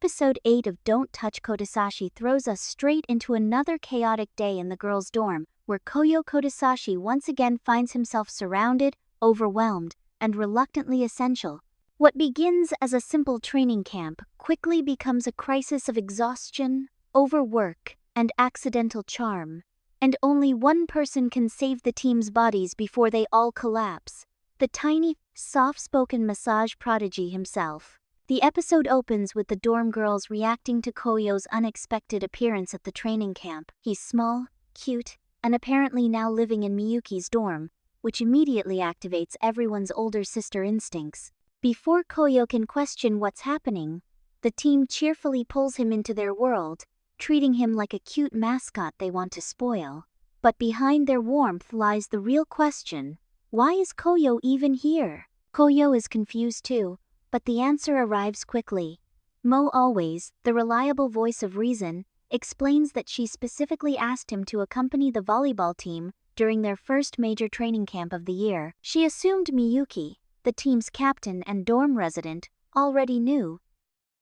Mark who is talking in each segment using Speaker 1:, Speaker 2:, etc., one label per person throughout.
Speaker 1: Episode 8 of Don't Touch Kotesashi throws us straight into another chaotic day in the girls' dorm, where Koyo Kotesashi once again finds himself surrounded, overwhelmed, and reluctantly essential. What begins as a simple training camp quickly becomes a crisis of exhaustion, overwork, and accidental charm. And only one person can save the team's bodies before they all collapse: the tiny, soft-spoken massage prodigy himself. The episode opens with the dorm girls reacting to Koyo's unexpected appearance at the training camp. He's small, cute, and apparently now living in Miyuki's dorm, which immediately activates everyone's older sister instincts. Before Koyo can question what's happening, the team cheerfully pulls him into their world, treating him like a cute mascot they want to spoil. But behind their warmth lies the real question: why is Koyo even here? Koyo is confused too, but the answer arrives quickly. Mo, always the reliable voice of reason, explains that she specifically asked him to accompany the volleyball team during their first major training camp of the year. She assumed Miyuki, the team's captain and dorm resident, already knew.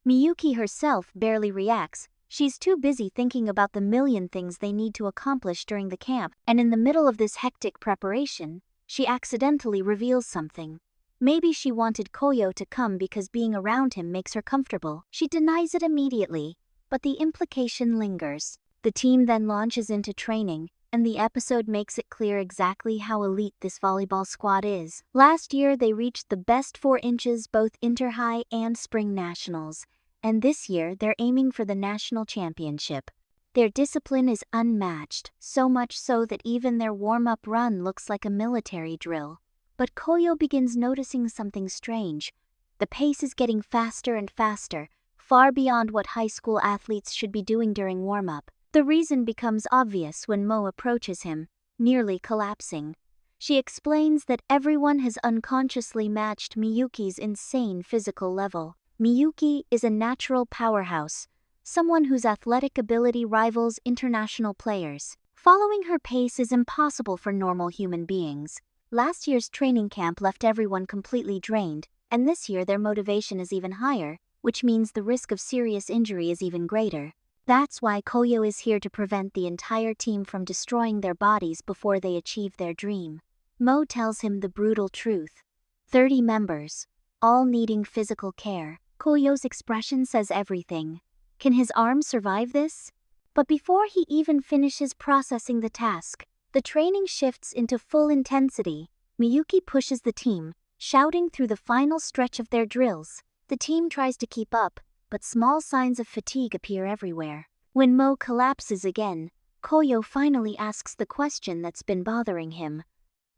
Speaker 1: Miyuki herself barely reacts. She's too busy thinking about the million things they need to accomplish during the camp, and in the middle of this hectic preparation, she accidentally reveals something. Maybe she wanted Koyo to come because being around him makes her comfortable. She denies it immediately, but the implication lingers. The team then launches into training, and the episode makes it clear exactly how elite this volleyball squad is. Last year they reached the best 4 inches both inter-high and spring nationals, and this year they're aiming for the national championship. Their discipline is unmatched, so much so that even their warm-up run looks like a military drill. But Koyo begins noticing something strange. The pace is getting faster and faster, far beyond what high school athletes should be doing during warm-up. The reason becomes obvious when Mo approaches him, nearly collapsing. She explains that everyone has unconsciously matched Miyuki's insane physical level. Miyuki is a natural powerhouse, someone whose athletic ability rivals international players. Following her pace is impossible for normal human beings. Last year's training camp left everyone completely drained, and this year their motivation is even higher, which means the risk of serious injury is even greater. That's why Koyo is here to prevent the entire team from destroying their bodies before they achieve their dream. Mo tells him the brutal truth: 30 members, all needing physical care. Koyo's expression says everything. Can his arms survive this? But before he even finishes processing the task, the training shifts into full intensity. Miyuki pushes the team, shouting through the final stretch of their drills. The team tries to keep up, but small signs of fatigue appear everywhere. When Mo collapses again, Koyo finally asks the question that's been bothering him.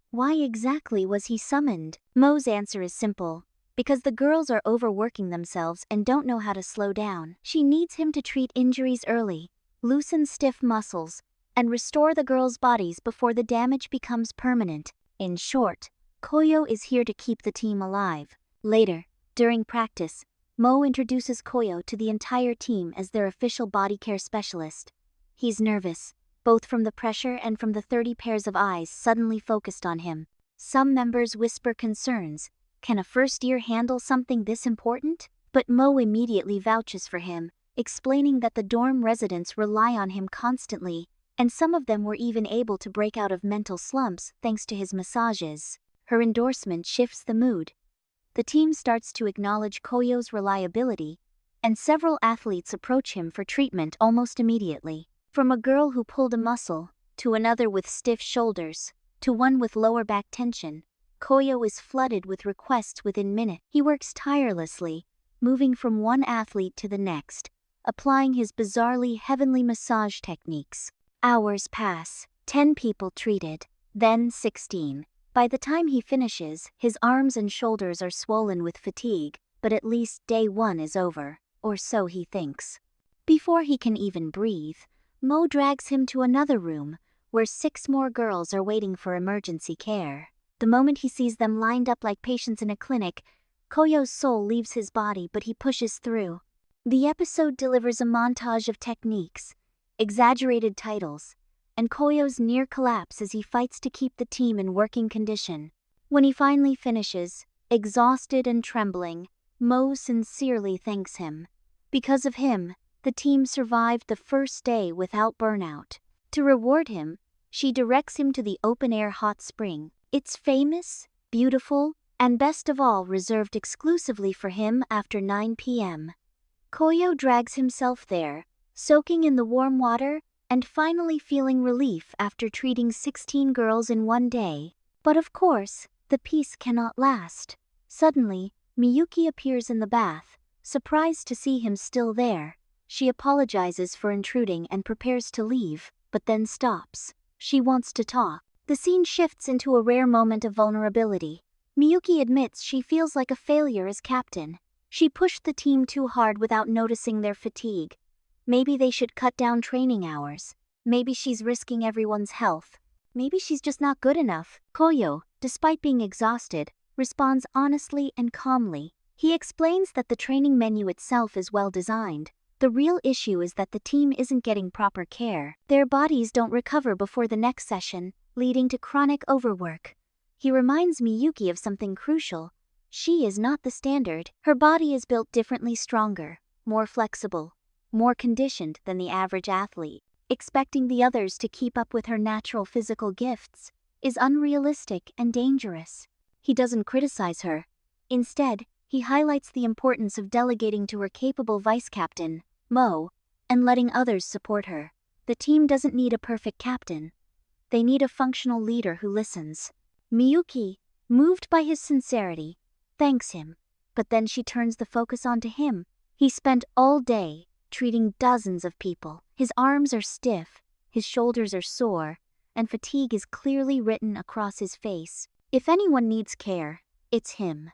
Speaker 1: Why exactly was he summoned? Mo's answer is simple: because the girls are overworking themselves and don't know how to slow down. She needs him to treat injuries early, loosen stiff muscles, and restore the girls' bodies before the damage becomes permanent. In short, Koyo is here to keep the team alive. Later, during practice, Mo introduces Koyo to the entire team as their official body care specialist. He's nervous, both from the pressure and from the 30 pairs of eyes suddenly focused on him. Some members whisper concerns. Can a first-year handle something this important? But Mo immediately vouches for him, explaining that the dorm residents rely on him constantly, and some of them were even able to break out of mental slumps thanks to his massages. Her endorsement shifts the mood. The team starts to acknowledge Koyo's reliability, and several athletes approach him for treatment almost immediately. From a girl who pulled a muscle, to another with stiff shoulders, to one with lower back tension, Koyo is flooded with requests within minutes. He works tirelessly, moving from one athlete to the next, applying his bizarrely heavenly massage techniques. Hours pass, 10 people treated, then 16. By the time he finishes, his arms and shoulders are swollen with fatigue, but at least day 1 is over, or so he thinks. Before he can even breathe, Mo drags him to another room, where 6 more girls are waiting for emergency care. The moment he sees them lined up like patients in a clinic, Koyo's soul leaves his body, but he pushes through. The episode delivers a montage of techniques, exaggerated titles, and Koyo's near collapse as he fights to keep the team in working condition. When he finally finishes, exhausted and trembling, Mo sincerely thanks him. Because of him, the team survived the first day without burnout. To reward him, she directs him to the open-air hot spring. It's famous, beautiful, and best of all reserved exclusively for him after 9 p.m. Koyo drags himself there, soaking in the warm water and finally feeling relief after treating 16 girls in one day. But of course, the peace cannot last. Suddenly, Miyuki appears in the bath, surprised to see him still there. She apologizes for intruding and prepares to leave, but then stops. She wants to talk. The scene shifts into a rare moment of vulnerability. Miyuki admits she feels like a failure as captain. She pushed the team too hard without noticing their fatigue. Maybe they should cut down training hours. Maybe she's risking everyone's health. Maybe she's just not good enough. Koyo, despite being exhausted, responds honestly and calmly. He explains that the training menu itself is well designed. The real issue is that the team isn't getting proper care. Their bodies don't recover before the next session, leading to chronic overwork. He reminds Miyuki of something crucial. She is not the standard. Her body is built differently, stronger, more flexible, more conditioned than the average athlete. Expecting the others to keep up with her natural physical gifts is unrealistic and dangerous. He doesn't criticize her. Instead, he highlights the importance of delegating to her capable vice-captain, Mo, and letting others support her. The team doesn't need a perfect captain. They need a functional leader who listens. Miyuki, moved by his sincerity, thanks him, but then she turns the focus onto him. He spent all day treating dozens of people. His arms are stiff, his shoulders are sore, and fatigue is clearly written across his face. If anyone needs care, it's him.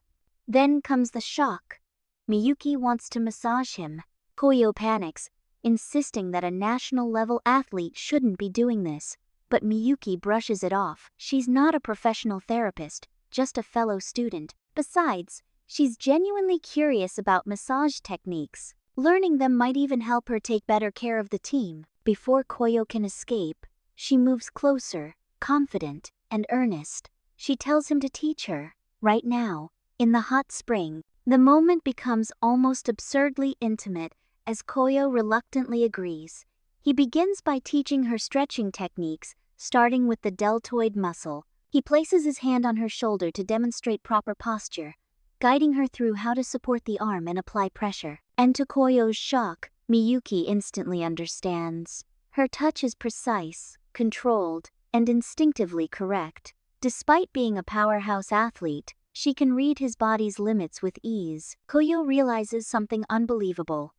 Speaker 1: Then comes the shock. Miyuki wants to massage him. Koyo panics, insisting that a national-level athlete shouldn't be doing this. But Miyuki brushes it off. She's not a professional therapist, just a fellow student. Besides, she's genuinely curious about massage techniques. Learning them might even help her take better care of the team. Before Koyo can escape, she moves closer, confident and earnest. She tells him to teach her. Right now, in the hot spring, the moment becomes almost absurdly intimate as Koyo reluctantly agrees. He begins by teaching her stretching techniques, starting with the deltoid muscle. He places his hand on her shoulder to demonstrate proper posture, guiding her through how to support the arm and apply pressure. And to Koyo's shock, Miyuki instantly understands. Her touch is precise, controlled, and instinctively correct. Despite being a powerhouse athlete, she can read his body's limits with ease. Koyo realizes something unbelievable.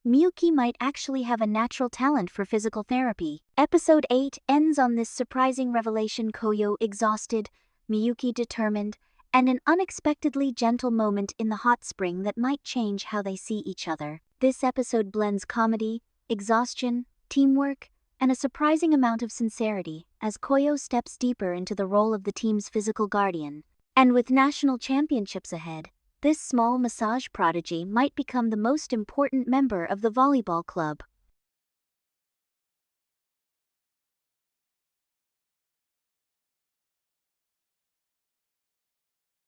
Speaker 1: Miyuki might actually have a natural talent for physical therapy. Episode 8 ends on this surprising revelation. Koyo exhausted, Miyuki determined, and an unexpectedly gentle moment in the hot spring that might change how they see each other. This episode blends comedy, exhaustion, teamwork, and a surprising amount of sincerity as Koyo steps deeper into the role of the team's physical guardian. And with national championships ahead, this small massage prodigy might become the most important member of the volleyball club.